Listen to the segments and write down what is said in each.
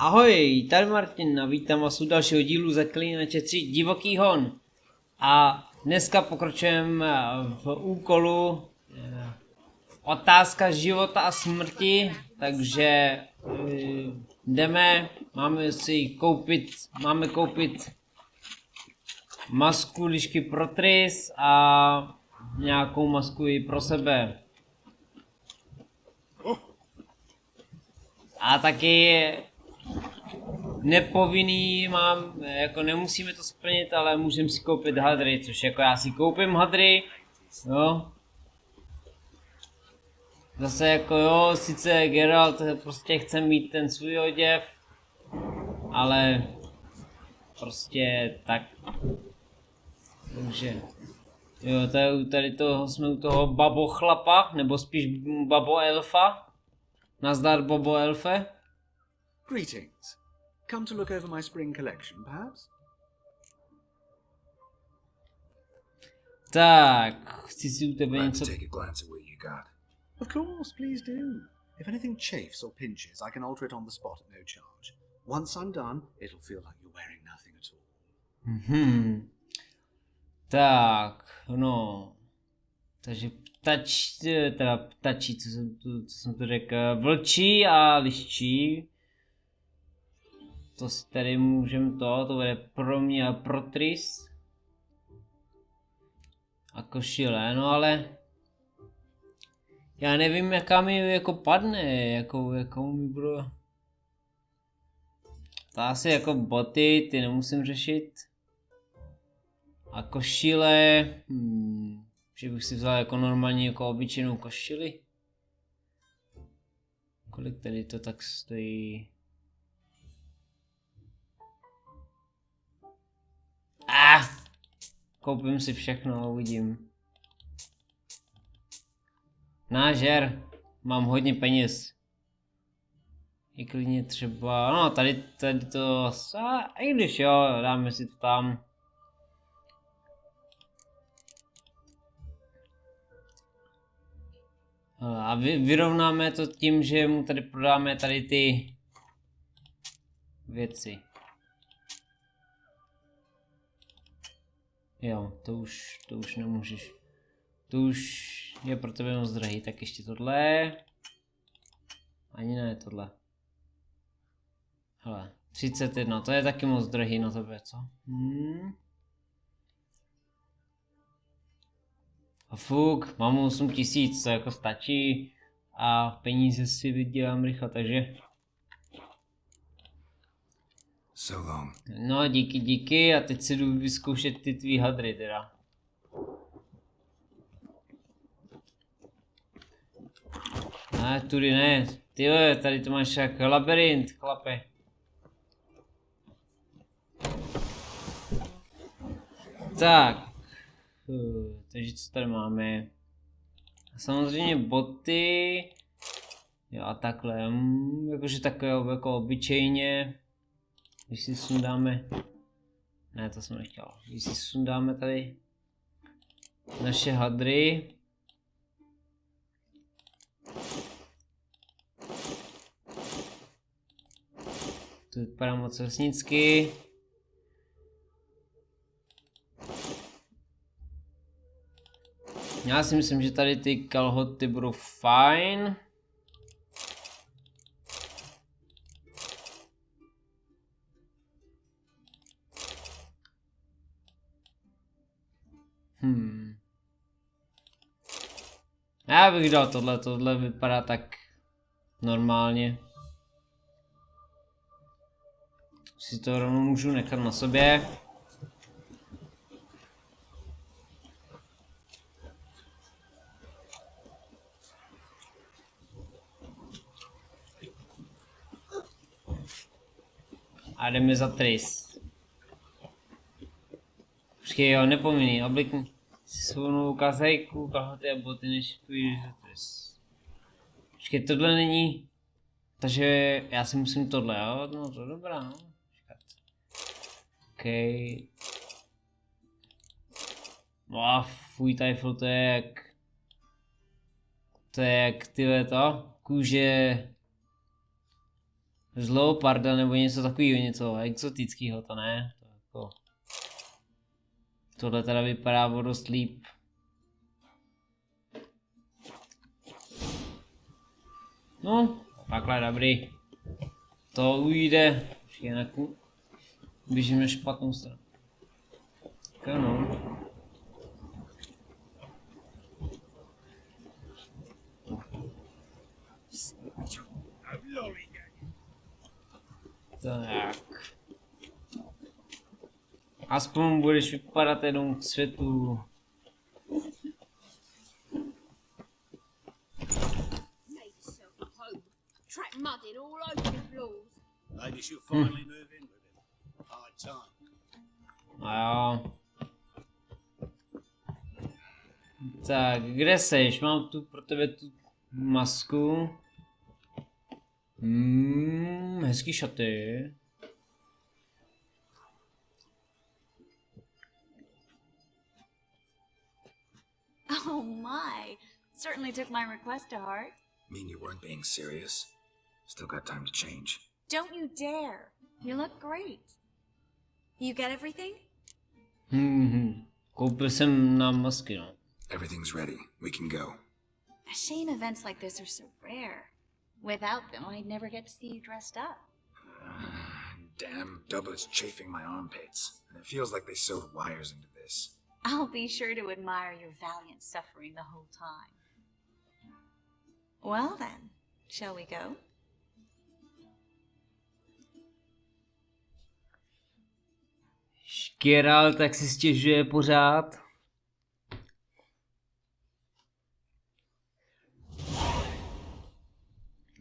Ahoj, tady Martin a vítám vás u dalšího dílu Zaklínače 3 Divoký Hon. A dneska pokračujeme v úkolu otázka života a smrti, takže jdeme, máme koupit masku lišky pro Triss a nějakou masku i pro sebe. A taky nepovinný jako nemusíme to splnit, ale můžeme si koupit hadry, což jako já si koupím hadry, jo. Zase jako jo, sice Geralt prostě chce mít ten svůj oděv, ale prostě tak. Takže jo, tady toho jsme u toho babo chlapa, nebo spíš babo elfa. Nazdar babo elfe. Greetings. Come to look over my spring collection, perhaps? Tak, chci si u tebe něco... Take a glance at what you got. Of course, please do. If anything chafes or pinches, I can alter it on the spot at no charge. Once I'm done, it'll feel like you're wearing nothing at all. Tak, no. Takže ptačí, co jsem to řekl, vlčí a liščí. To si tady můžeme to bude pro mě a pro Triss. A košile, no ale... Já nevím, jaká mi jako padne, jakou mi bude... To asi jako boty, ty nemusím řešit. A košile... že bych si vzal jako normálně jako obyčejnou košili. Kolik tady to tak stojí? Koupím si všechno a uvidím. Nážer, mám hodně peněz. I klidně třeba, no tady to, i když jo, dáme si to tam. A vyrovnáme to tím, že mu tady prodáme tady ty věci. Jo, to už nemůžeš. To už je pro tebe moc drahý, tak ještě tohle. Ani ne tohle. Hele, 31, to je taky moc drahý na tebe, co? A fuk, mám 8000, to jako stačí a peníze si vydělám rychle, takže... So long. No díky a teď si jdu vyzkoušet ty tvý hadry teda. A tudy ne, tyhle, tady to máš jak labirint, chlape. Tak. Takže co tady máme? Samozřejmě boty. Jo a takhle, jakože takové jako obyčejně. Když si sundáme, ne to jsem nechtěl, když si sundáme tady naše hadry. To vypadá moc vesnicky. Já si myslím, že tady ty kalhoty budou fajn. Já bych dal tohle vypadá tak normálně. Si to rovnou můžu nechat na sobě. A jdeme za Triss. Počkej jo, nepomiň, oblikni si svou kazajku, kalhoty a boty, než půjdeš za Triss. Počkej, tohle není. Takže já si musím tohle, jo? No to je dobrá, no. Okej. No, fuj, Tyfl, to je jak... To je jak tyhle to, kůže z leoparda nebo něco takového, něco exotického, to ne. To jako... Tohle teda vypadá o dost líp. No, takhle dobrý. To ujde. Jinak běžím na špatnou stranu. Tak no. Tak. Aspoň budeš vypadat jenom k světu. Track mudded all over the floors. Maybe she'll finally move in with him. High time. A jo. Tak, kde seš? Mám tu pro tebe tu masku. Hezký šaty. Oh my. Certainly took my request to heart. Mean you weren't being serious? Still got time to change. Don't you dare. You look great. You get everything? Koupil jsem nám masky, no. Everything's ready. We can go. A shame events like this are so rare. Without them, I'd never get to see you dressed up. Damn doublet's chafing my armpits. And it feels like they sewed wires into this. I'll be sure to admire your valiant suffering the whole time. Well then, shall we go? Škěral tak si stěžuje pořád.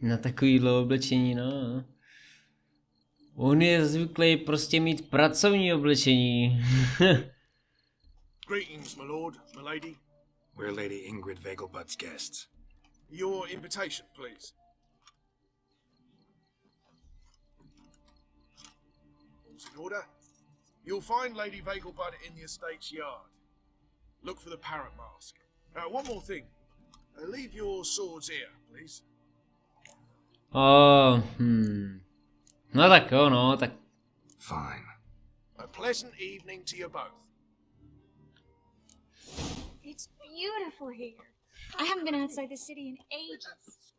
Na takovýhle oblečení, no. On je zvyklý prostě mít pracovní oblečení. Greetings, my lord, my lady. We're Lady Ingrid Vegelbud's guests. Your invitation, please. All's in order. You'll find Lady Vegelbud in the estate's yard. Look for the parrot mask. One more thing. Leave your swords here, please. No tak jo, no, tak... Fine. A pleasant evening to you both. It's beautiful here. I haven't been outside the city in ages.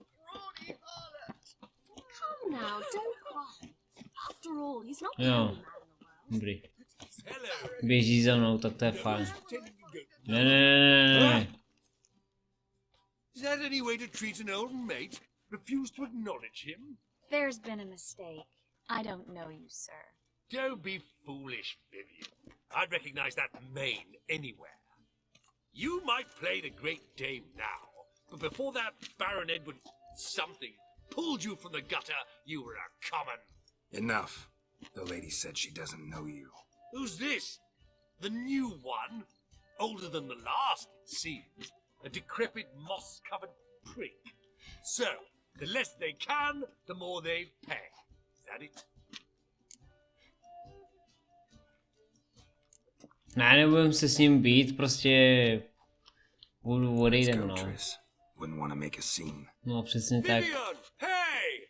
Come now, don't cry. After all, he's not the Jo, only man in the world. dobrý. Běží za mnou, tak to je fajn. Ne. Is that any way to treat an old mate? Refuse to acknowledge him? There's been a mistake. I don't know you, sir. Don't be foolish, Vivian. I'd recognize that mane anywhere. You might play the great dame now, but before that Baron Edward something pulled you from the gutter, you were a common. Enough. The lady said she doesn't know you. Who's this? The new one? Older than the last, it seems. A decrepit, moss-covered prick. So, the less they can, the more they pay. Is that it? Ne, nebudem se s ním být, prostě... Let's Odejdem, go, no. Triss. Wouldn't want to make a scene. No, přesně tak. Vivian! Hey!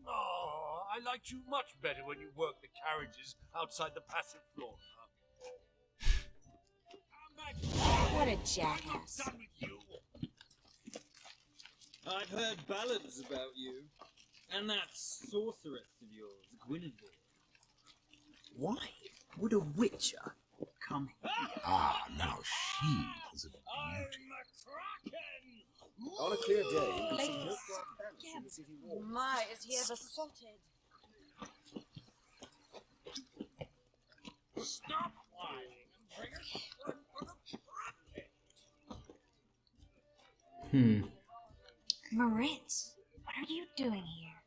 Oh, I liked you much better when you worked the carriages outside the passive floor. Come back. What a I'm not jackass. done with you. I've heard ballads about you. And that sorceress of yours, Guinevere. Why would a witcher come here? Ah, now she is a beauty. I'm a kraken! On a clear day, you can see Ladies, milk-white pants in the city walk. My, is he ever spotted? Stop whining and bring a shrimp for the kraken! Moritz, what are you doing here?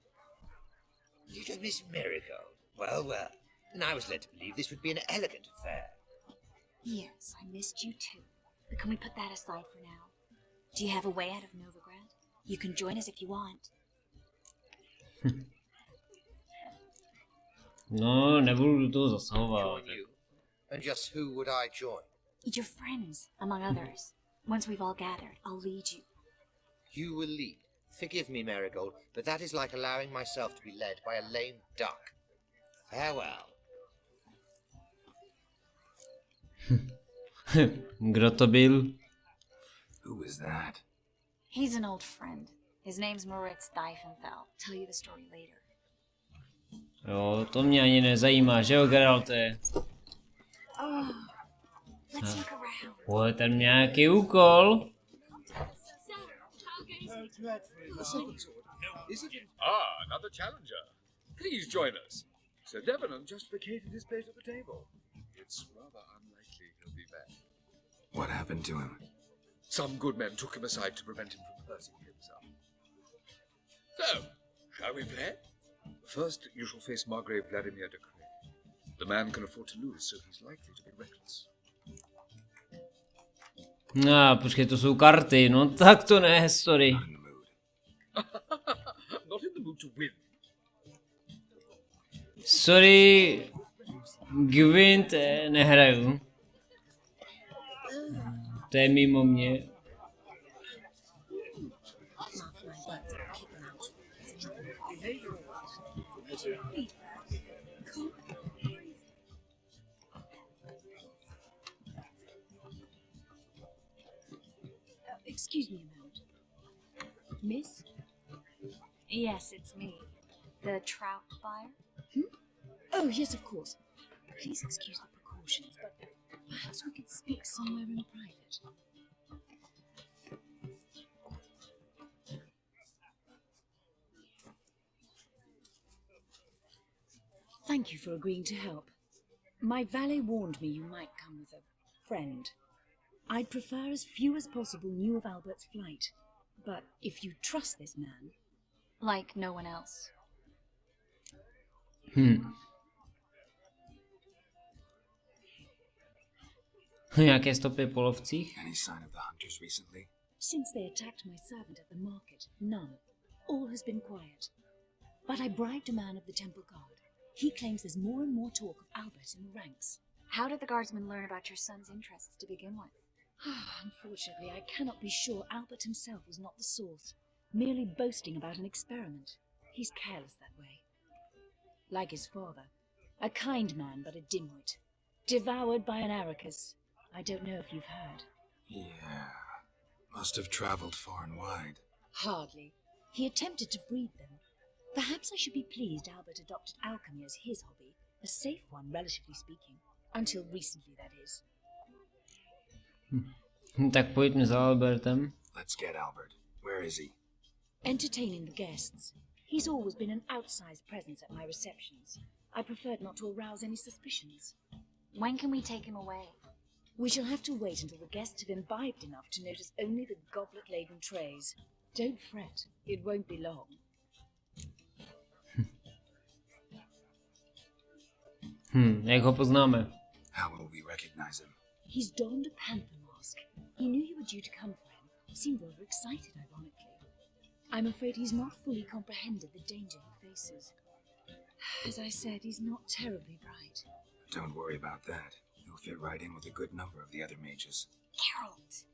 Little Miss Marigold. Well, well. And I was led to believe this would be an elegant affair. Yes, I missed you too. But can we put that aside for now? Do you have a way out of Novigrad? You can join us if you want. No, nebudu do toho zasahovat. Join you. And just who would I join? Your friends, among others. Once we've all gathered, I'll lead you. You will lead. Forgive me, Marigold, but that is like allowing myself to be led by a lame duck. Farewell. Kdo to byl? Who is that? He's an old friend. His name's Moritz Diefenfeld. Tell you the story later. Jo, to mě ani nezajímá, že jo, Geralte? Oh, let's look around. Je tam nějaký úkol? Ah, another challenger. Please join us. Sir Devenant just vacated his place at the table. It's rather unlikely he'll be back. What happened to him? Some good men took him aside to prevent him from hurting himself. So, shall we play? First, you shall face Margrave Vladimir de Cray. The man can afford to lose, so he's likely to be reckless. No, počkej, to jsou karty, no tak to ne, sorry. Not in the mood. Not in the mood to win. Sorry, Gwent nehraju. To je mimo mě. Excuse me a moment. Miss? Yes, it's me. The trout buyer? Oh, yes, of course. Please excuse the precautions, but perhaps we could speak somewhere in private. Thank you for agreeing to help. My valet warned me you might come with a friend. I'd prefer as few as possible knew of Albert's flight. But if you trust this man... Like no one else. Nějaké stopy po lovcích? Any sign of the hunters recently? Since they attacked my servant at the market, none. All has been quiet. But I bribed a man of the Temple Guard. He claims there's more and more talk of Albert in the ranks. How did the guardsmen learn about your son's interests to begin with? Unfortunately, I cannot be sure Albert himself was not the source, merely boasting about an experiment. He's careless that way. Like his father, a kind man but a dimwit. Devoured by an Arachas. I don't know if you've heard. Yeah. Must have traveled far and wide. Hardly. He attempted to breed them. Perhaps I should be pleased Albert adopted alchemy as his hobby, a safe one, relatively speaking. Until recently, that is. Tak pojďme za Albertem. Let's get Albert. Where is he? Entertaining the guests. He's always been an outsized presence at my receptions. I preferred not to arouse any suspicions. When can we take him away? We shall have to wait until the guests have imbibed enough to notice only the goblet-laden trays. Don't fret, it won't be long. Jak ho poznáme? How will we recognize him? He's donned a panther mask. He knew you were due to come for him. Seemed rather excited, ironically. I'm afraid he's not fully comprehended the danger he faces. As I said, he's not terribly bright. Don't worry about that. He'll fit right in with a good number of the other mages. Geralt!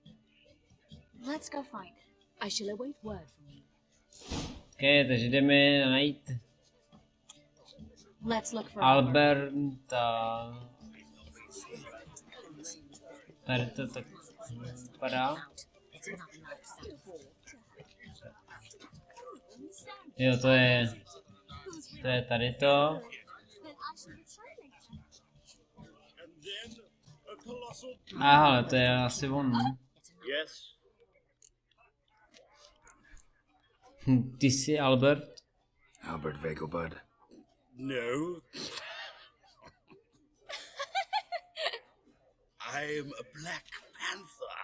Let's go find him. I shall await word from you. Ok, takže jdeme najít Let's look for Alberta. Tady to tak vypadá. Jo, to je tady to. Aha, to je asi on. Yes. Ty jsi Albert? Albert Vegelbud. No. I'm a Black Panther.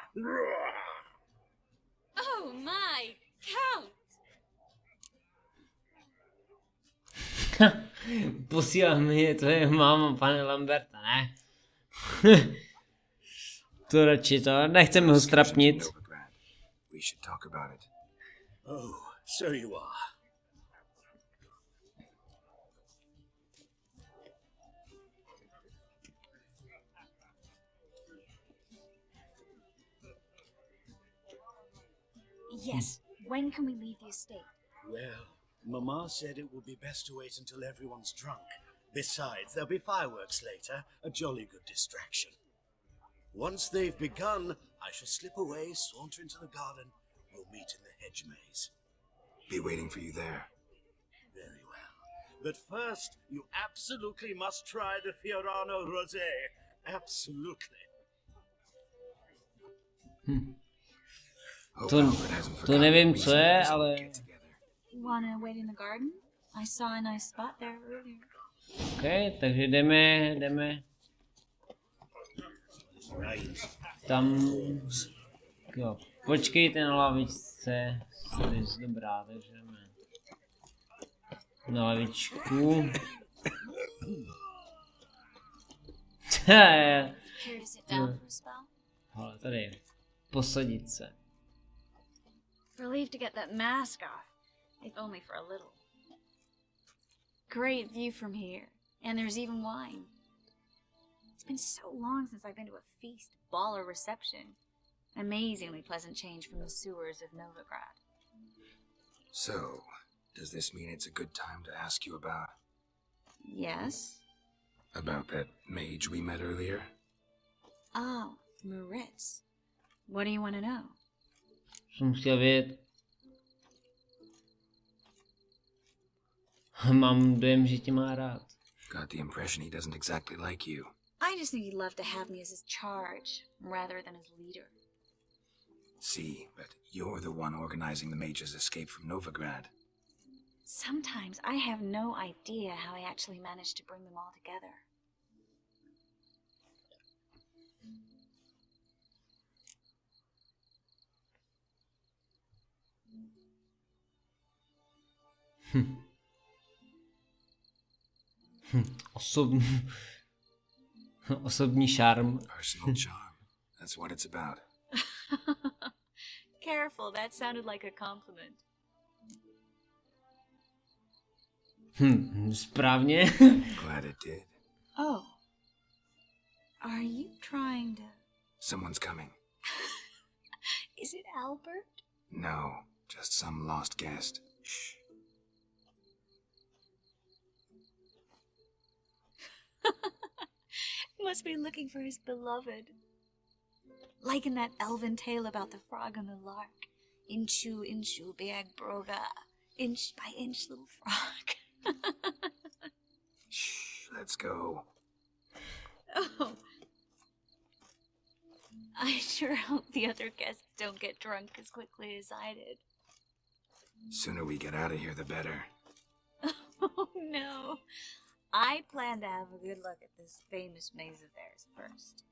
Oh my, Count! Posílá mi tvoje máma, pane Lamberta, ne? To radši to, nechceme ho strapnit. We should talk about it. Oh, so you are. Yes, When can we leave the estate? Well, Mama said it would be best to wait until everyone's drunk. Besides, there'll be fireworks later, a jolly good distraction. Once they've begun, I shall slip away, saunter into the garden. We'll meet in the hedge maze. Be waiting for you there. Very well. But first, you absolutely must try the Fiorano Rosé. Absolutely. Hope To, Albert hasn't to forgotten nevím, the co reason je, for this ale... little get-together. Wanna wait in the garden? I saw a nice spot there earlier. OK, takže jdeme tam, jo, počkejte na lavičce, Triss, dobrá, takže jdeme na lavičku. Care to sit down for a spell? Ale tady, posadit se. Relieved to get that mask off, if only for a little. Great view from here, and there's even wine. It's been so long since I've been to a feast, ball, or reception. Amazingly pleasant change from the sewers of Novigrad. So, does this mean it's a good time to ask you about... Yes? About that mage we met earlier? Oh, Moritz. What do you want to know? Jsem chtěl vědět. Mám dojem, že tě má rád. Got the impression he doesn't exactly like you. I just think he'd love to have me as his charge, rather than his leader. See, but you're the one organizing the mage's escape from Novigrad. Sometimes I have no idea how I actually managed to bring them all together. Osobní šarm. Personal charm. That's what it's about. Careful, that sounded like a compliment. Správně. Glad it did. Oh. Are you trying to... Someone's coming. Is it Albert? No, just some lost guest. Shh. Must be looking for his beloved. Like in that elven tale about the frog and the lark. Inchu, inchu, bag broga. Inch by inch, little frog. Shh, let's go. Oh. I sure hope the other guests don't get drunk as quickly as I did. Sooner we get out of here, the better. Oh, no. I plan to have a good look at this famous maze of theirs first.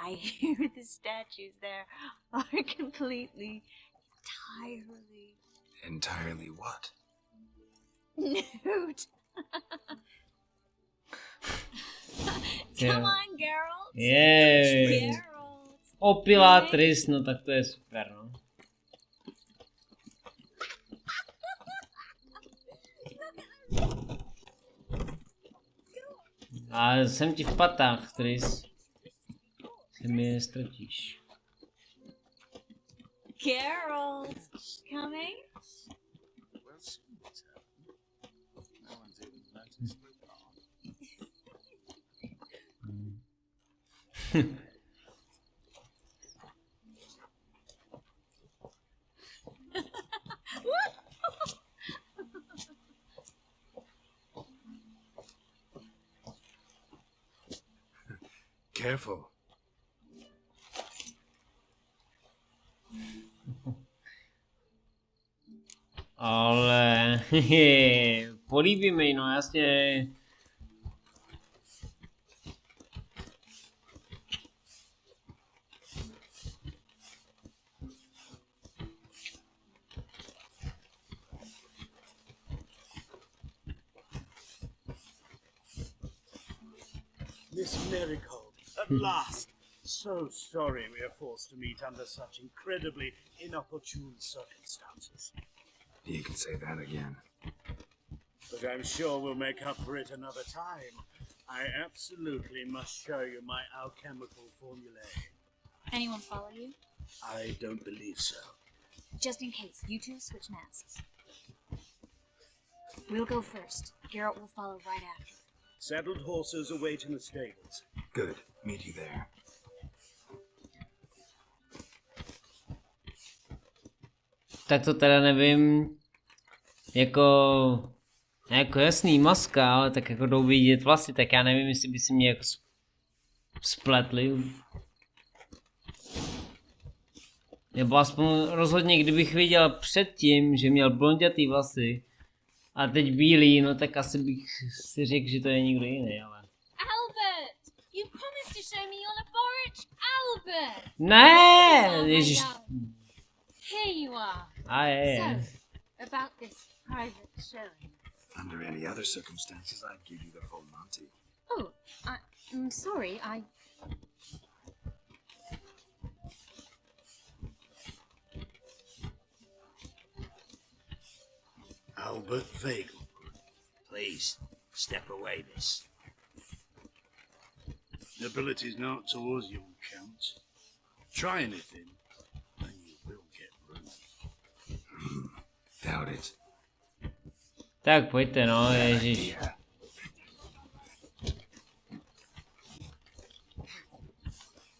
I hear the statues there are completely, entirely... Entirely what? Nude. Yeah. Come on, Geralt. Jej. Geralt. Opilá Triss, no tak to je super, no. A jsem ti v patách, Triss. Se mi nestratíš. Geralt, coming? Well, soon, sir. No one's even noticed we're gone. Careful. Ale políbíme ji, no jasně. Miss Marigold, at last. So sorry we are forced to meet under such incredibly inopportune circumstances. You can say that again. But I'm sure we'll make up for it another time. I absolutely must show you my alchemical formulae. Anyone follow you? I don't believe so. Just in case, you two switch masks. We'll go first. Garrett will follow right after. Saddled horses await in the stables. Good. Meet you there. Tak to teda nevím, jako jasný maska, ale tak jako jdou vidět vlasy, tak já nevím, jestli by si mě jako spletli. Nebo aspoň rozhodně, kdybych viděl předtím, že měl blondětý vlasy a teď bílý, no tak asi bych si řekl, že to je někdo jiný, ale... Albert! You promised to show me on a barge! Albert! Ne, Oh my ježiš. God. Here you are. A je. So, about this private showing. Under any other circumstances, I'd give you the full Monty. Oh, I'm sorry, Albert Vagel. Please, step away, miss. Nobility's not towards you, Count. Try anything, and you will get ruined. Doubt it. Tak pojďte, no, ježiš. Yeah.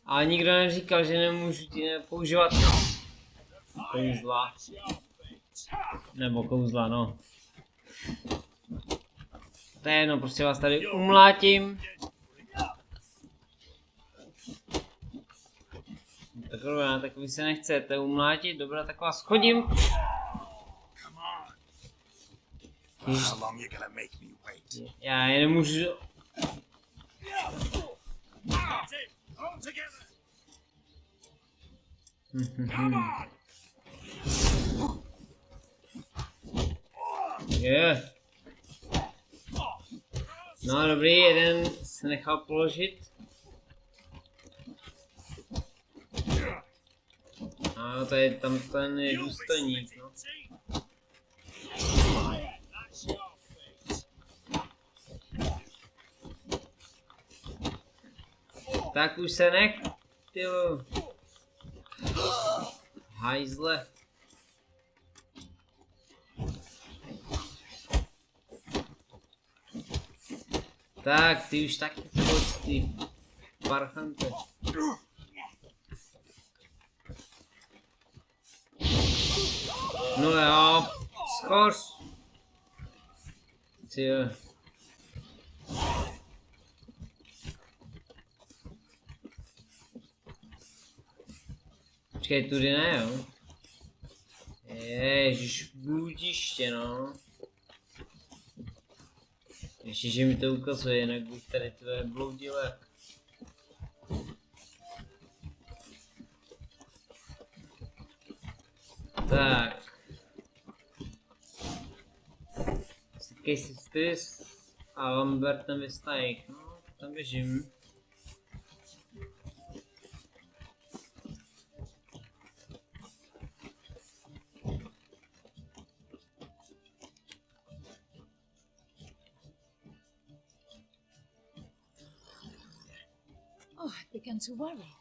A nikdo neříkal, že nemůžu používat kouzla. Nebo kouzla, no. To je jedno, prostě vás tady umlátím. Tak dobrá, tak vy se nechcete umlátit, dobrá, tak vás chodím. How long you gonna make me wait? Já je nemůžu... Je. No dobrý, jeden se nechal položit. A to je tam ten je důstojník, no. Tak už se nech, tyjo. Hajzle. Tak, ty už taky pojď, ty parchante. No jo, skoř. Tyjo. Počkej, tudy ne, jo? Ježiš, bludiště, no. Ještě, že mi to ukazuje, jinak bych tady tvé bloudile. Tak. Setkej si s Triss a Lambertem ve stajích, no, tam běžím. Oh, I began to worry.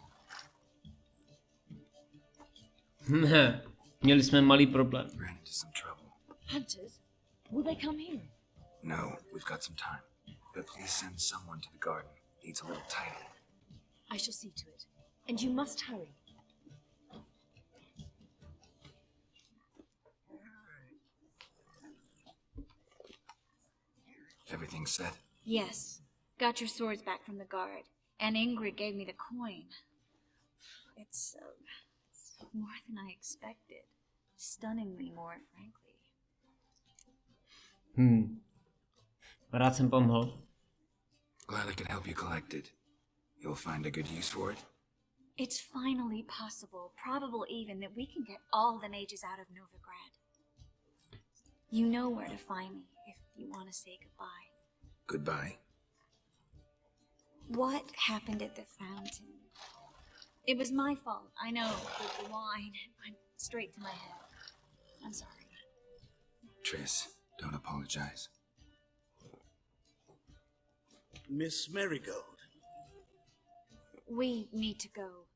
Měli jsme malý problém. Ran into some trouble. Hunters? Will they come here? No, we've got some time. But please send someone to the garden. Needs a little tidy. I shall see to it. And you must hurry. Everything set? Yes. Got your swords back from the guard. And Ingrid gave me the coin. It's more than I expected. Stunningly more, frankly. Rád jsem pomohl. Glad I could help you collect it. You'll find a good use for it? It's finally possible, probable even, that we can get all the mages out of Novigrad. You know where to find me if you want to say goodbye. Goodbye. What happened at the fountain? It was my fault, I know, but the wine went straight to my head. I'm sorry. Triss, don't apologize. Miss Marigold. We need to go.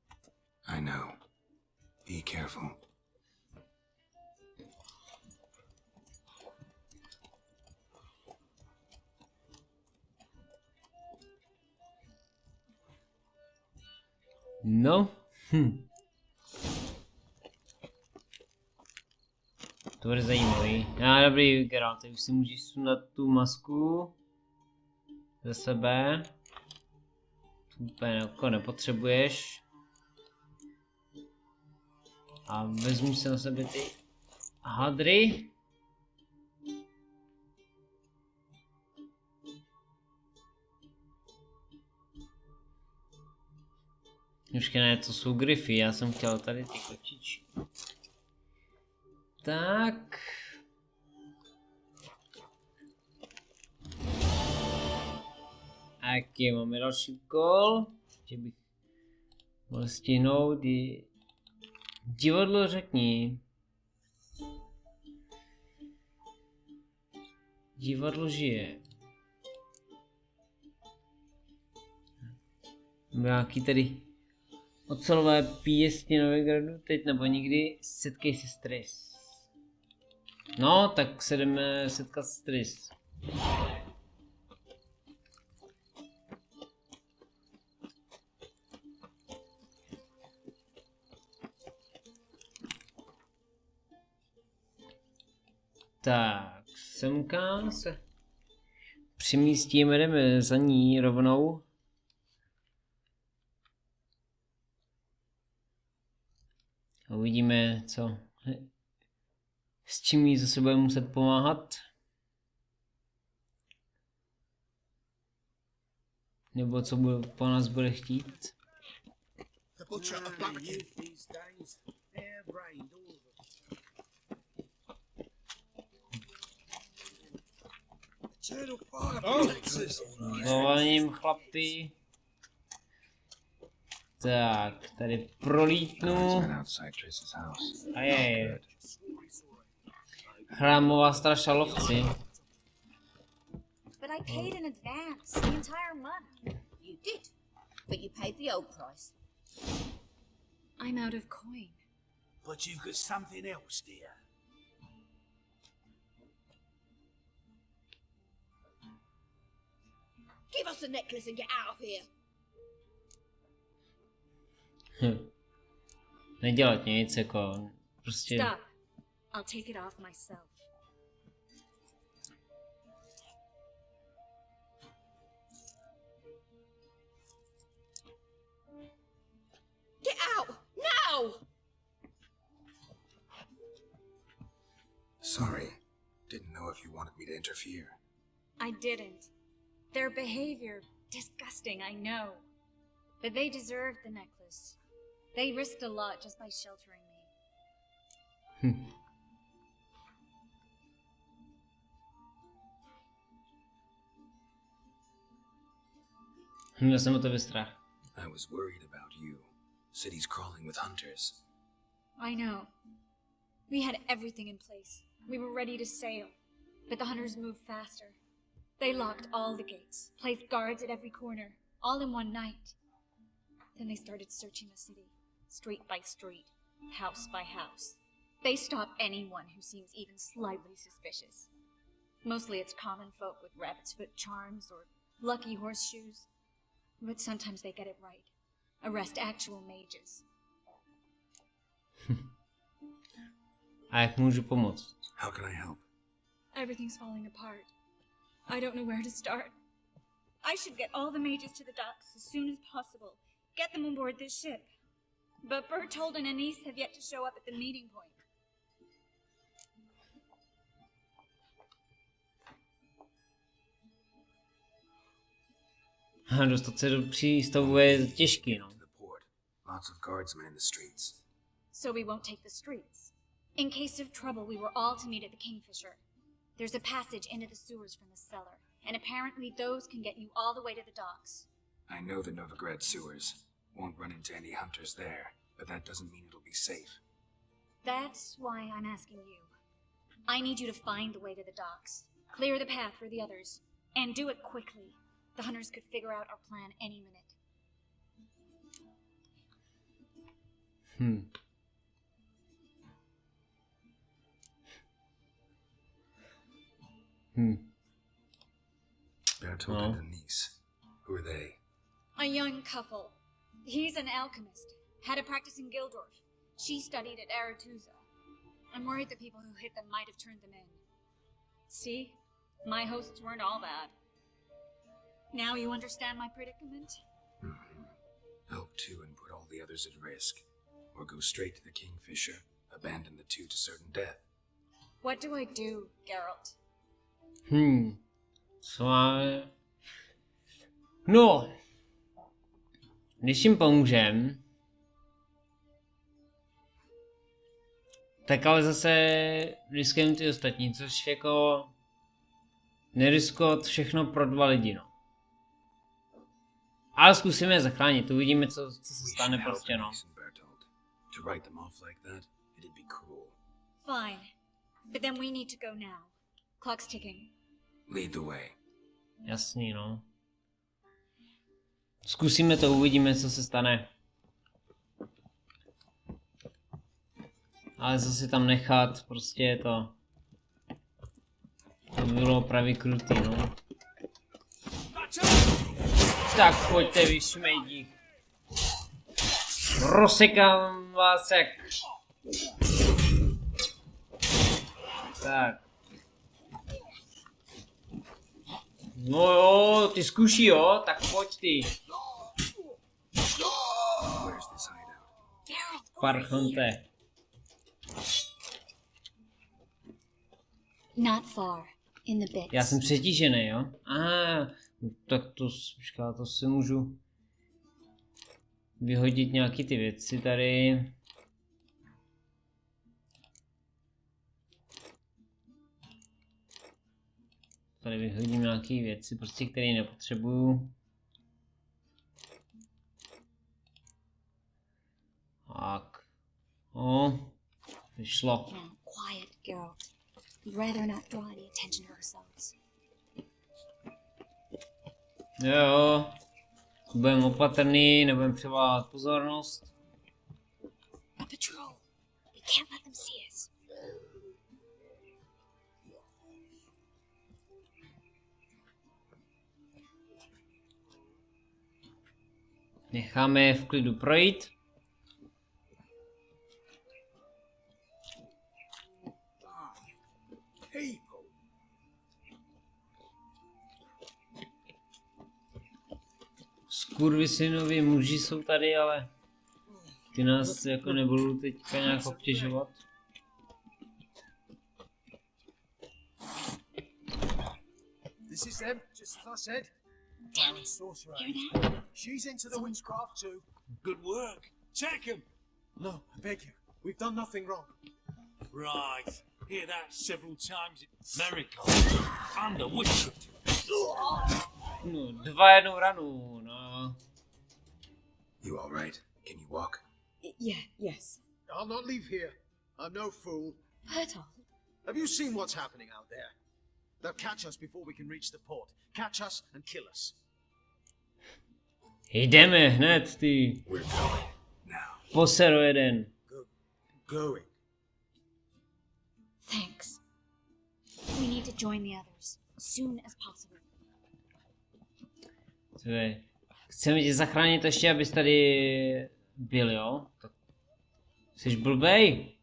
I know. Be careful. No. To bude zajímavý. Dobrý, Geralt, teď už si můžeš sundat tu masku ze sebe. Tu úplně jako nepotřebuješ. A vezmu si na sebe ty hadry. Ještě ne, to jsou gryfy, já jsem chtěl tady ty kočičky. Tak. A jaký máme další úkol? Že bych mohl stihnout i divadlo řekni. Divadlo žije. Nějaký tady ocelové písně Novigradu teď nebo nikdy, setkej se s Triss. No, tak se jdeme setkat s Triss. Tak, semka se přimístíme, jdeme za ní rovnou. A uvidíme, co, s čím jí zase budeme muset pomáhat. Nebo co po nás bude chtít. Dovolením chlapi. Tak, tady prolítnu. A je. Chrámová straša lovci. But I paid in advance, the entire month. You did, but you paid the old price. I'm out of coin. But you've got something else, dear. Give us the necklace and get out of here. Nedělat nic, jako prostě... Stop. I'll take it off myself. Get out! Now! Sorry. Didn't know if you wanted me to interfere. I didn't. Their behavior, disgusting, I know. But they deserved the necklace. They risked a lot just by sheltering me. Měl jsem o tebe strach. I was worried about you. City's crawling with hunters. I know. We had everything in place. We were ready to sail. But the hunters moved faster. They locked all the gates, placed guards at every corner, all in one night. Then they started searching the city, street by street, house by house. They stop anyone who seems even slightly suspicious. Mostly it's common folk with rabbit's foot charms or lucky horseshoes. But sometimes they get it right. Arrest actual mages. A jak můžu pomoct? How can I help? Everything's falling apart. I don't know where to start. I should get all the mages to the docks as soon as possible. Get them on board this ship. But Bertold and Anise have yet to show up at the meeting point. Dostat se do přístavu je těžký, no. Lots of guardsmen in the streets. So we won't take the streets. In case of trouble, we were all to meet at the Kingfisher. There's a passage into the sewers from the cellar, and apparently those can get you all the way to the docks. I know the Novigrad sewers. Won't run into any hunters there, but that doesn't mean it'll be safe. That's why I'm asking you. I need you to find the way to the docks, clear the path for the others, and do it quickly. The hunters could figure out our plan any minute. Bertold and Anise. Who are they? A young couple. He's an alchemist. Had a practice in Gildorf. She studied at Aretusa. I'm worried the people who hit them might have turned them in. See? My hosts weren't all bad. Now you understand my predicament? Help two and put all the others at risk. Or go straight to the Kingfisher, abandon the two to certain death. What do I do, Geralt? Co máme? No, když jim pomůžem, tak ale zase riskujeme ty ostatní, což jako neriskovat všechno pro 2 lidi, no. Ale zkusíme je zachránit, uvidíme, co se stane prostě, no. To write them off like that, it'd be cruel. Fine. But then we need to go now. Clock's ticking. Lead the way. Jasný, no. Zkusíme to, uvidíme, co se stane. Ale zase tam nechat, prostě je to... To by bylo pravý krutý, no. Tak pojďte, vy šmejdík. Rozsekám vás jak... Tak. No jo, ty zkuší, jo? Tak pojď ty. Parchonte. Not far. In the bits. Já jsem přetížený, jo? Tak to, počká, to si můžu vyhodit nějaký ty věci tady. Tady vyhodím nějaké věci, prostě které nepotřebuju. Tak. Vyšlo. Quiet, Geralt. We'd rather not draw any attention to ourselves. Jo. Budeme opatrný, nebudeme přivádět pozornost. A patrol. We can't let them see us. Necháme je v klidu projít. Skurvisynovi muži jsou tady, ale ty nás jako nebudou teďka nějak obtěžovat. This is them, just as I said. Damn it. Sorcerer. Hear that? She's into the witchcraft too. Good work. Check him. No, I beg you. We've done nothing wrong. Right. Hear that several times. Miracle. Under witchcraft. No, 2-1 ranu, no. You all right? Can you walk? Yeah, yes. I'll not leave here. I'm no fool. Bertolt. Have you seen what's happening out there? They'll catch us before we can reach the port. Catch us and kill us. Jdeme hned, ty. We're going now. Posero jeden. Going. Thanks. We need to join the others as soon as possible. Chceme tě zachránit ještě, abys tady byl, jo? Tak jsi blbej?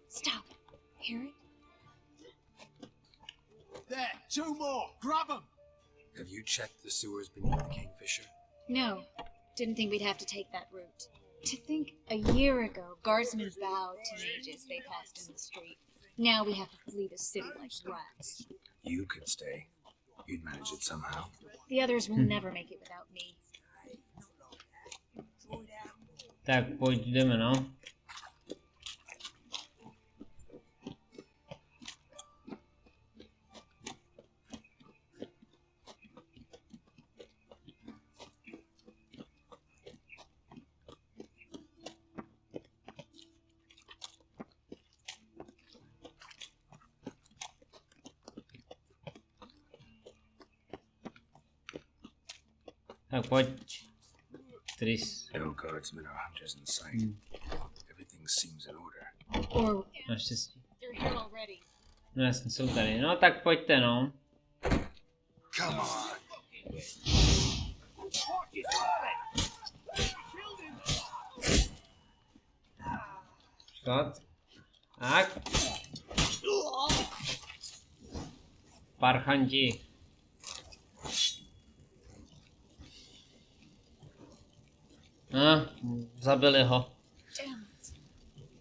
Stop. Hear it? There, 2 more. Grab them. Have you checked the sewers beneath the Kingfisher? No. Didn't think we'd have to take that route. To think a year ago, guardsmen bowed to mages they passed in the street. Now we have to flee the city like rats. You could stay. You'd manage it somehow. The others will never make it without me. Tak pojď, jdeme, no. Tak pojď. Triss. No guardsmen or hunters in sight. Everything seems in order. Or Naštěstí. they're here already. No jasně, jsou tady. No tak pojďte, no. Come on. Škod. Tak. Parchanti. No, zabili ho. Damn it.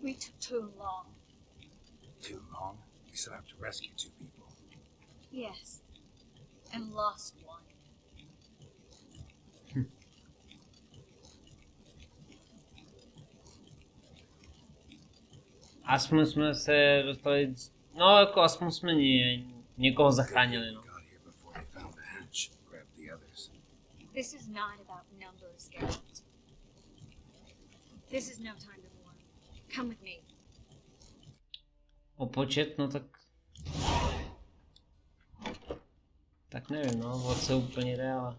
We took too long. Too long? We still have to rescue 2 people. Yes. And lost one. Aspoň jsme se dostali, no jako aspoň jsme někoho zachránili, no. Got here before they found the hatch. Grabbed the others. This is not about numbers, Geralt. This is no time to mourn. Come with me. O počet, no tak... Tak nevím, no, o co úplně jde, ale...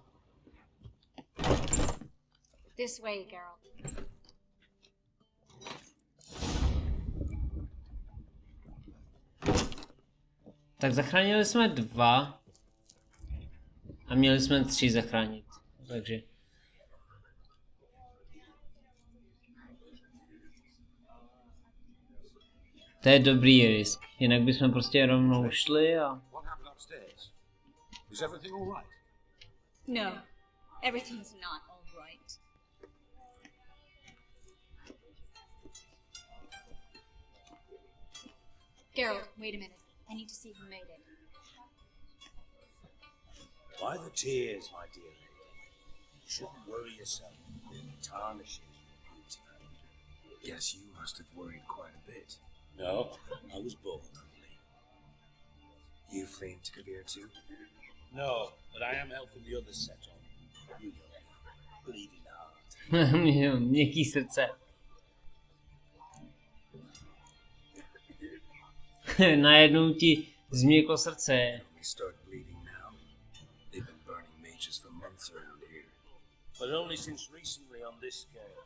This way, Geralt. Tak zachránili jsme 2. A měli jsme 3 zachránit, takže... To je dobrý risk, jinak bychom prostě rovnou šli a... What happened upstairs? Is everything all right? No, everything's not all right. Geralt, wait a minute. I need to see who made it. By the tears, my dear lady. You shouldn't worry yourself. It tarnishes your beauty. Guess you must have worried quite a bit. No, I was born only. You fleeing to Kavir too? No, but I am helping the others set on. You know, bleeding heart. Měkký srdce. Najednou ti změklo srdce. They start bleeding now. They've been burning mages for months around here. But only since recently on this scale.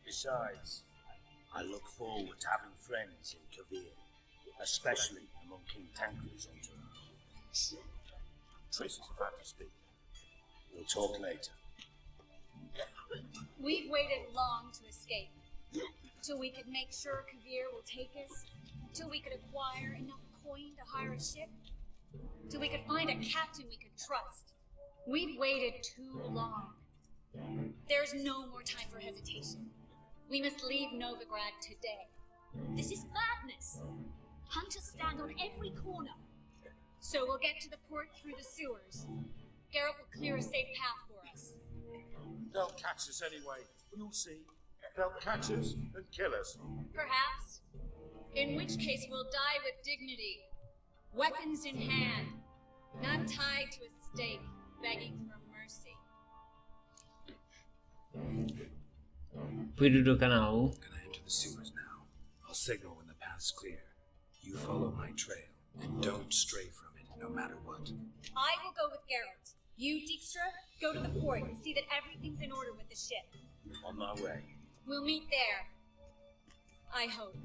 Besides, I look forward to having friends in Kavir, especially among King Tancred's entourage. Triss is about to speak. We'll talk later. We've waited long to escape. Till we could make sure Kavir will take us. Till we could acquire enough coin to hire a ship. Till we could find a captain we could trust. We've waited too long. There's no more time for hesitation. We must leave Novigrad today. This is madness. Hunters stand on every corner. So we'll get to the port through the sewers. Geralt will clear a safe path for us. They'll catch us anyway. You'll see. They'll catch us and kill us. Perhaps. In which case we'll die with dignity. Weapons in hand. Not tied to a stake, begging for mercy. Půjdu do kanálu. Gonna enter the sewers now. I'll signal when the path's clear. You follow my trail and don't stray from it, no matter what. I will go with Geralt. You, Dijkstra, go to the port and see that everything's in order with the ship. On my way. We'll meet there. I hope.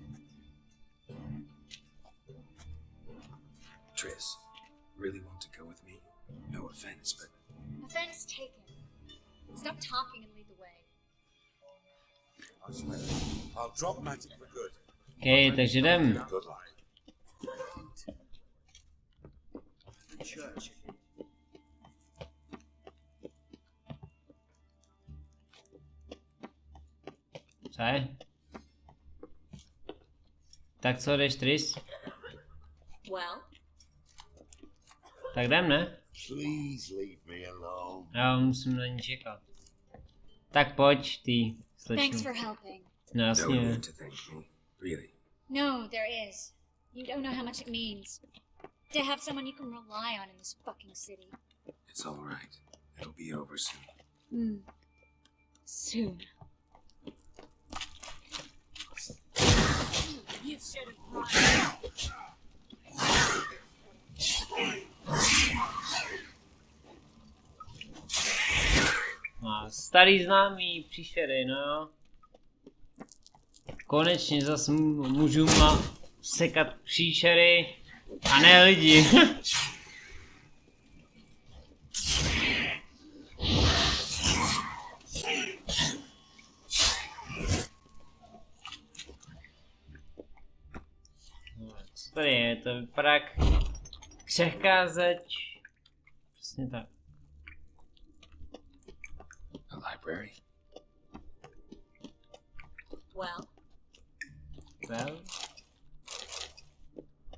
Triss, really want to go with me? No offense, but... Offense taken. Stop talking and lead the way. I swear. I'll drop magic for good. OK, takže jdem. Good luck. Church. Co je? Tak co, jdeš, Triss? Well? Tak jdem, ne? Please leave me alone. Já musím na ní čekat. Tak pojď, ty Thanks slečno. for helping. No No jasně. need to thank me. Really. No, there is. You don't know how much it means. To have someone you can rely on in this fucking city. It's all right. It'll be over soon. Soon. You should have run. A starý známý příšery, no jo. Konečně zase můžu sekat příšery A ne lidi. Co tady je? To vypadá jak křehká zeď. Přesně tak. A library? Well, Well.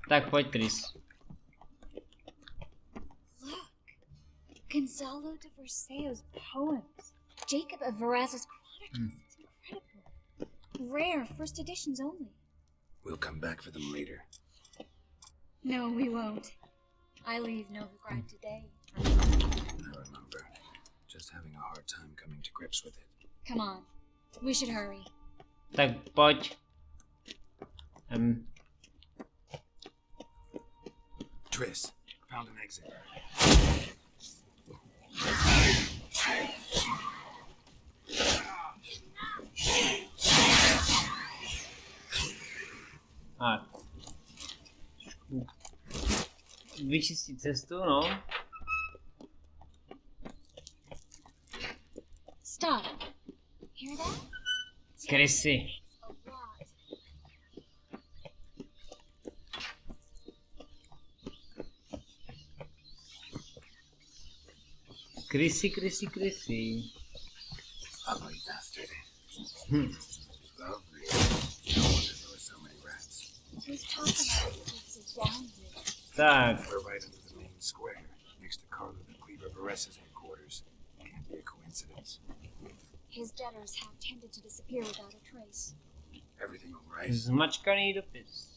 Tak pojď, Triss. look. Gonzalo de Verseo's poems. Jacob of Veraz's Chronicles. It's incredible. Rare, first editions only. We'll come back for them later. No, we won't. I leave Novigrad today. I remember. Just having a hard time coming to grips with it. Come on. We should hurry. Tak pojď. Triss, found an exit. Tak. Vyčistit cestu, no. Stop. Hear that? Krysy. A lot. Krysy, krysy, krysy. Ugly bastard. Hm. Lovely. No wonder there were so many rats. Who's talking about the places down here? Tak. We're right under the main square, next to Carlo the Cleaver Vares's headquarters. Can't be a coincidence. His debtors have tended to disappear without a trace. Everything all right? Zmačkaný dopis.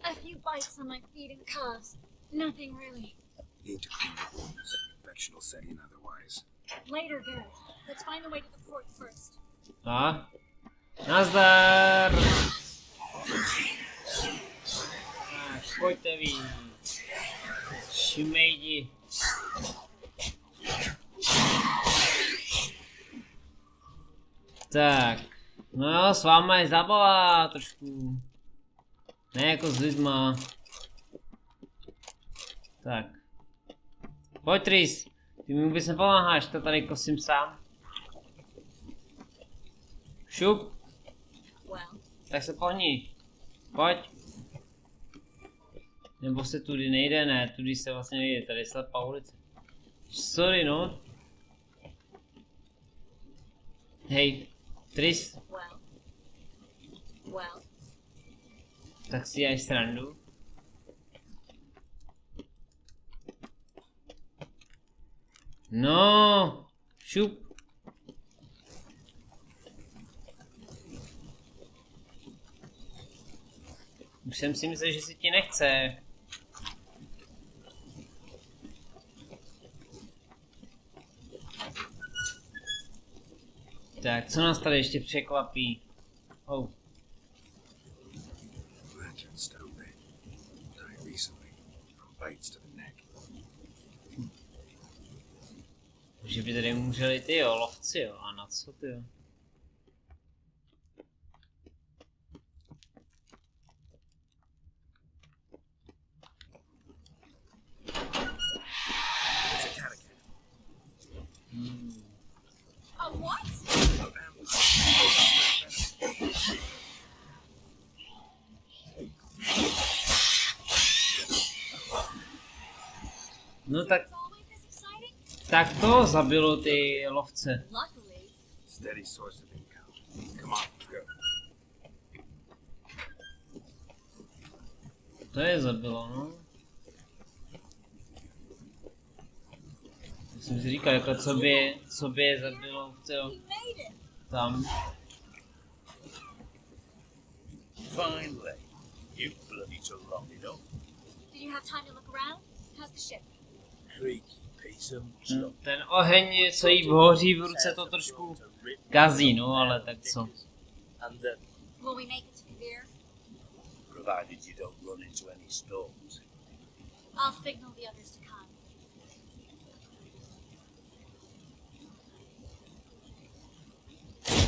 A few bites on my feet and calves. Nothing really. Need to clean the wounds. Infection will set in otherwise. Later, Garrett. Let's find the way to the fort first. A? Nazdar! Tak, pojďte ví. Šmejdi. Tak. No jo, s váma je zábava trošku. Ne jako s lidma. Tak. Pojď, Triss. Ty mi vůbec nepomáháš, to tady kosím sám. Šup. Well, Tak se pohni. Pojď. Nebo se tudy nejde, ne, tudy se vlastně nejde, tady je slepá ulice. Sorry, no. Hej, Triss, well. tak si děláš srandu. No, šup. Už jsem si myslel, že si ti nechce. Tak, co nás tady ještě překvapí? Oh. Lantern stone. Died recently from bites to the neck. Že by tady můželi ty jo, lovci jo, a na co ty jo? A what? No tak... Tak to zabilo ty lovce. Steady source of income. Come on, let's go. To je zabilo, no. Jsem si říkal, jako co by je zabilo, tyjo. Tam. Finally. You bloody took long enough. Did you have time to look around? How's the ship? Creaky piece of Ten oheň, co jí hoří v ruce, to trošku gazí, no, ale tak co. And then, Will we make it to Kavir? provided you don't run into any storms. I'll signal the others to come.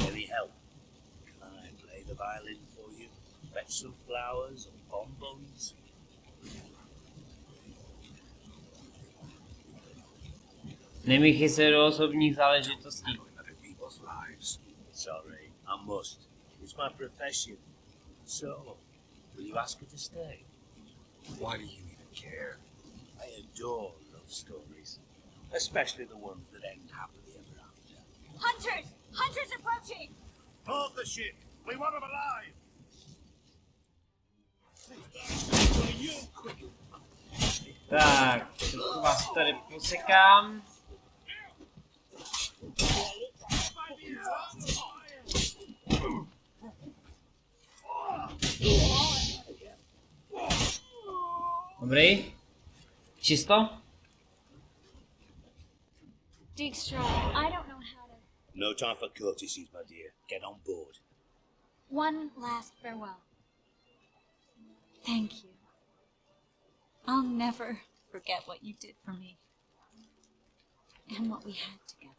Any help? the violin for you. Fetch some flowers or bonbons. Nemíchej se do osobních záležitostí. Handling other people's lives. Sorry, I must. It's my profession. So, will you ask her to stay? Why do you even care? I adore love stories. Especially the ones that end happily ever after. Hunters! Hunters approaching! Board the ship! We want them alive! Tak, trošku vás tady posekám. Dobrý. Čisto? Dijkstra, I don't know how to... No time for courtesies, my dear. Get on board. One last farewell. Thank you. I'll never forget what you did for me. And what we had together.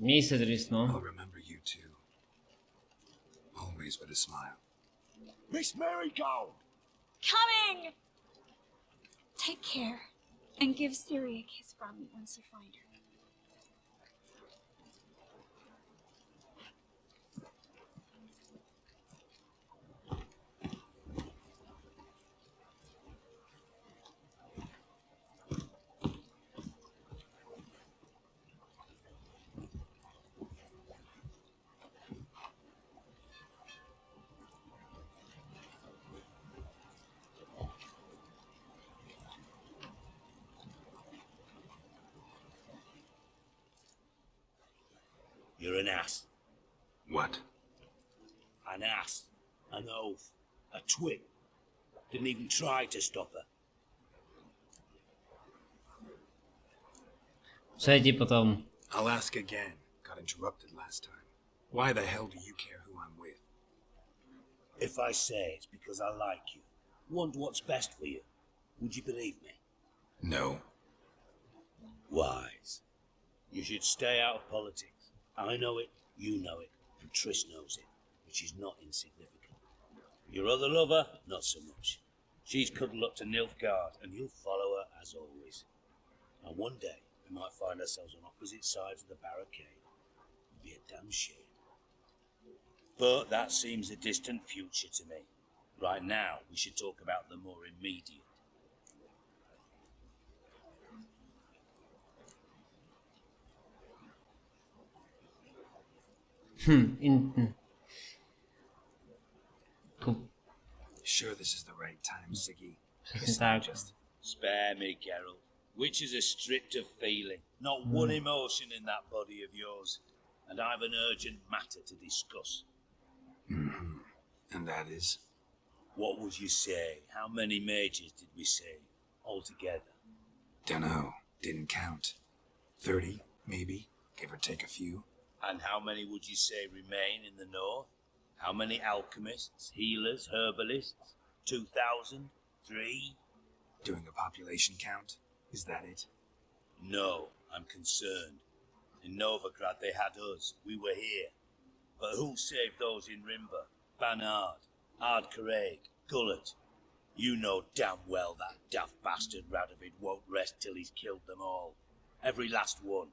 Měj se, Triss, no. I'll remember you too. Always with a smile. Miss Marigold! Coming! Take care. And give Siri a kiss from me once you find her. You're an ass. What? An ass. An oaf. A twit. Didn't even try to stop her. Co je ti potom? I'll ask again. Got interrupted last time. Why the hell do you care who I'm with? If I say it's because I like you, want what's best for you, would you believe me? No. Wise. You should stay out of politics. I know it, you know it, and Triss knows it, which is not insignificant. Your other lover, not so much. She's cuddled up to Nilfgaard, and you'll follow her as always. And one day, we might find ourselves on opposite sides of the barricade. It'd be a damn shame. But that seems a distant future to me. Right now, we should talk about the more immediate. Cool. Sure this is the right time, Ziggy? Přesně tak. Spare me, Geralt. Witches are stripped of feeling. Not one emotion in that body of yours. And I've an urgent matter to discuss. Mm-hmm. And that is? What would you say? How many mages did we save altogether? Dunno. Didn't count. 30, maybe. Give or take a few. And how many would you say remain in the north? How many alchemists, healers, herbalists? 2,000? 3? Doing a population count? Is that it? No, I'm concerned. In Novigrad they had us. We were here. But who saved those in Rimba? Banard, Ardcaraig, Gullet. You know damn well that daft bastard Radovid won't rest till he's killed them all. Every last one.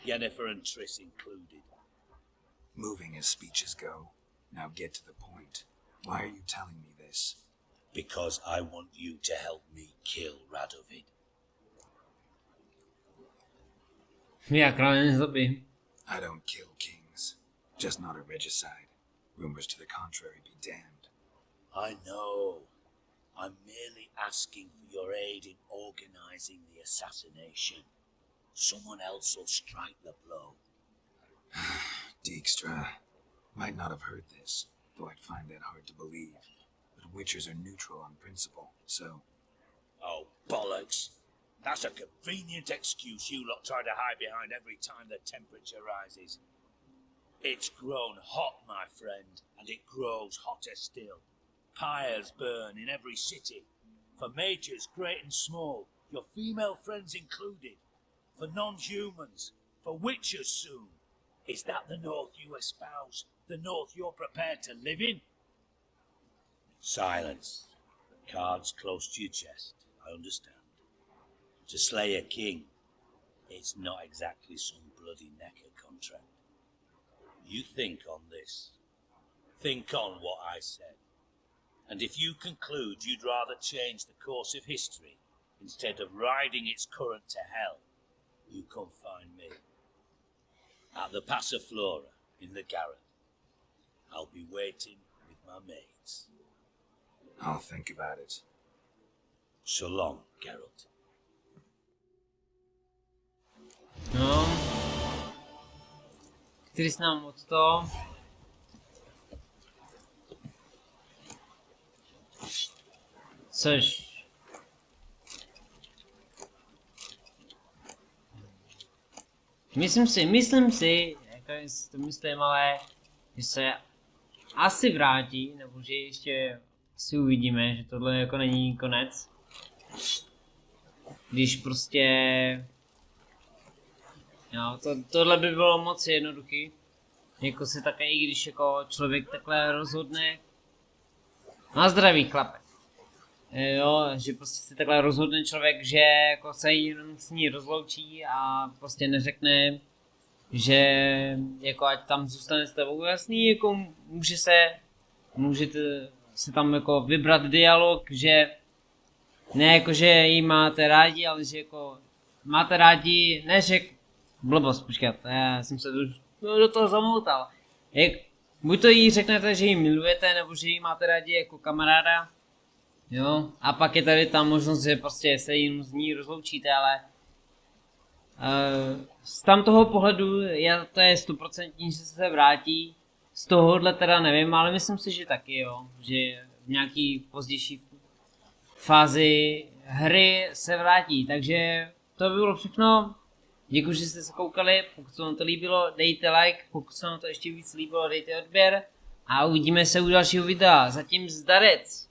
Yennefer and Triss included. Moving as speeches go. Now get to the point. Why are you telling me this? Because I want you to help me kill Radovid. Já králně nezlobím. I don't kill kings. Just not a regicide. Rumors to the contrary be damned. I know. I'm merely asking for your aid in organizing the assassination. Someone else will strike the blow. Dijkstra. Might not have heard this, though I'd find that hard to believe. But witchers are neutral on principle, so... Oh, bollocks. That's a convenient excuse you lot try to hide behind every time the temperature rises. It's grown hot, my friend, and it grows hotter still. Pyres burn in every city. For mages great and small, your female friends included, for non-humans, for witchers soon. Is that the North you espouse, the North you're prepared to live in? Silence. Cards close to your chest, I understand. To slay a king, it's not exactly some bloody necker contract. You think on this. Think on what I said. And if you conclude you'd rather change the course of history instead of riding its current to hell, you come find me. At the Passiflora in the garret. I'll be waiting with my maids. I'll think about it. So long, Geralt. No. Triss nám od to. Což myslím si, jako si to myslím, ale že se asi vrátí, nebo že ještě si uvidíme, že tohle jako není konec. Když prostě jo, tohle by bylo moc jednoduchý. Jako se také, i když jako člověk takhle rozhodne. Na zdraví, chlape. Jo, že prostě se takhle rozhodne člověk, že jako se jenom s ní rozloučí a prostě neřekne, že jako ať tam zůstane s tebou. Jasný, jako můžete se tam jako vybrat dialog, že ne jako, že ji máte rádi, ale že jako máte rádi, ne že blbost, počkat, já jsem se do toho zamoutal. Buď to jí řeknete, že ji milujete, nebo že ji máte rádi jako kamaráda, jo, a pak je tady ta možnost, že prostě se jim z ní rozloučíte, ale z tamtoho pohledu to je 100%, že se vrátí, z tohohle teda nevím, ale myslím si, že taky jo, že v nějaký pozdější fázi hry se vrátí, takže to by bylo všechno. Děkuji, že jste se koukali, pokud se vám to líbilo, dejte like, pokud se vám to ještě víc líbilo, dejte odběr a uvidíme se u dalšího videa. Zatím zdarec!